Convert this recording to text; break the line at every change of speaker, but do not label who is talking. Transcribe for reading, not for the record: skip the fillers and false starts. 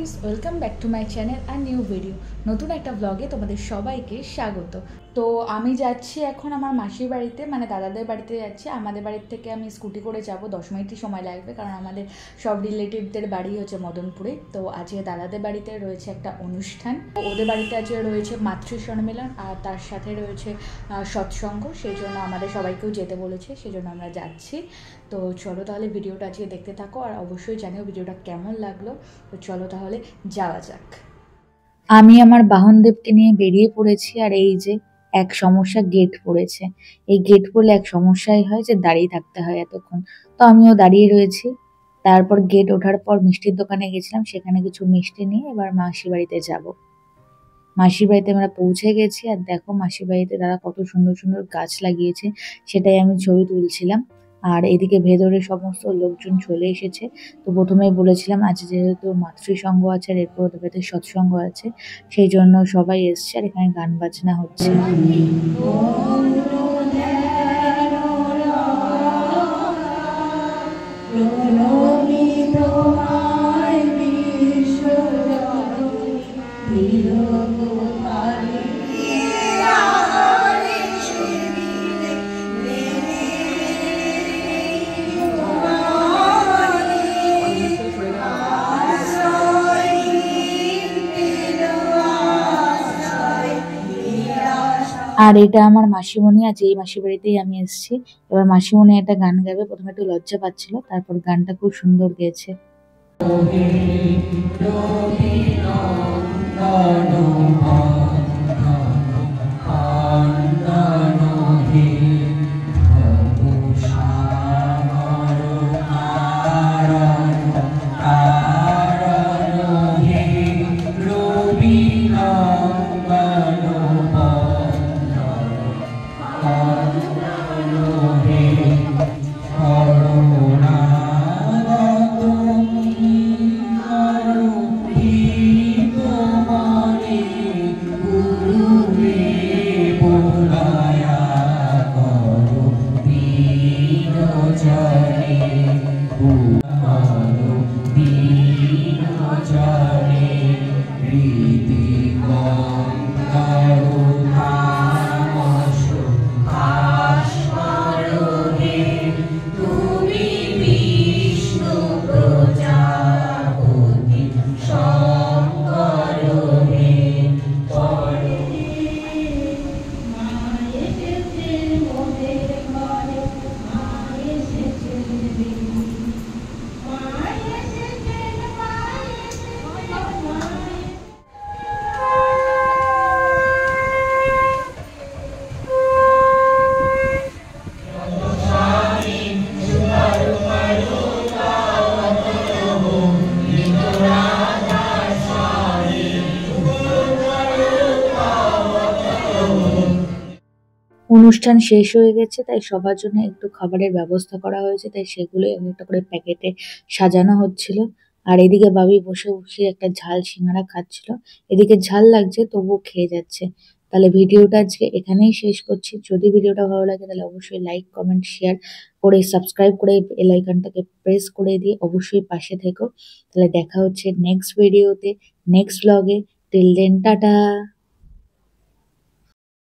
Friends, welcome back to my channel আর new video. নতুন একটা ব্লগে তোমাদের সবাইকে স্বাগত। তো আমি যাচ্ছি এখন আমার মাসির বাড়িতে, মানে দাদাদের বাড়িতে যাচ্ছি। আমাদের বাড়ির থেকে আমি স্কুটি করে যাব, 10 মিনিটই সময় লাগবে, কারণ আমাদের সব রিলেটিভদের বাড়ি হচ্ছে মদনপুরে। তো আজকে দাদাদের বাড়িতে রয়েছে একটা অনুষ্ঠান, ওদের বাড়িতে আজকে রয়েছে মাতৃ সম্মেলন আর তার সাথে রয়েছে সৎসঙ্গ। সেই জন্য আমাদের সবাইকেও যেতে বলেছে, সেই জন্য আমরা যাচ্ছি। তো চলো তাহলে ভিডিওটা আজকে দেখতে থাকো, আর অবশ্যই জানিও ভিডিওটা কেমন লাগলো। তো চলো তাহলে যাওয়া যাক। আমি আমার বাহনদেবকে নিয়ে বেরিয়ে পড়েছি, আর এই যে এক সমস্যা, গেট পড়েছে। এই গেট পড়লে এক সমস্যাই হয় যে দাঁড়িয়ে থাকতে হয় এতক্ষণ। তো আমিও দাঁড়িয়ে রয়েছি। তারপর গেট ওঠার পর মিষ্টির দোকানে গেছিলাম, সেখানে কিছু মিষ্টি নিয়ে এবার মাসির বাড়িতে যাব। মাসির বাড়িতে আমরা পৌঁছে গেছি, আর দেখো মাসির বাড়িতে দাদা কত সুন্দর সুন্দর গাছ লাগিয়েছে, সেটাই আমি ছবি তুলছিলাম। আর এদিকে ভেতরে সমস্ত লোকজন চলে এসেছে। তো প্রথমেই বলেছিলাম আজ যেহেতু মাতৃসঙ্গ আছে আর এরপর ওদের বাড়িতে সৎসঙ্গ আছে, সেই জন্য সবাই এসছে আর এখানে গান বাজনা হচ্ছে। আর এটা আমার মাসিমণি, আজ এই মাসির বাড়িতেই আমি এসেছি। এবার মাসিমণি একটা গান গাবে, প্রথমে একটু লজ্জা পাচ্ছিল, তারপর গানটা খুব সুন্দর গেয়েছে। অনুষ্ঠান শেষ হয়ে গেছে, তাই সবার জন্য একটু খাবারের ব্যবস্থা করা হয়েছে, তাই সেগুলোই একটা করে প্যাকেটে সাজানো হচ্ছিল। আর এদিকে বাবি বসে বসে একটা ঝাল সিঙ্গারা খাচ্ছিল। এদিকে ঝাল লাগছে তবুও খেয়ে যাচ্ছে। তাহলে ভিডিওটা আজকে এখানেই শেষ করছি। যদি ভিডিওটা ভালো লাগে তাহলে অবশ্যই লাইক, কমেন্ট, শেয়ার করে সাবস্ক্রাইব করে বেল আইকনটাকে প্রেস করে দিয়ে অবশ্যই পাশে থেকো। তাহলে দেখা হচ্ছে নেক্সট ভিডিওতে, নেক্সট ব্লগে। Till then tata.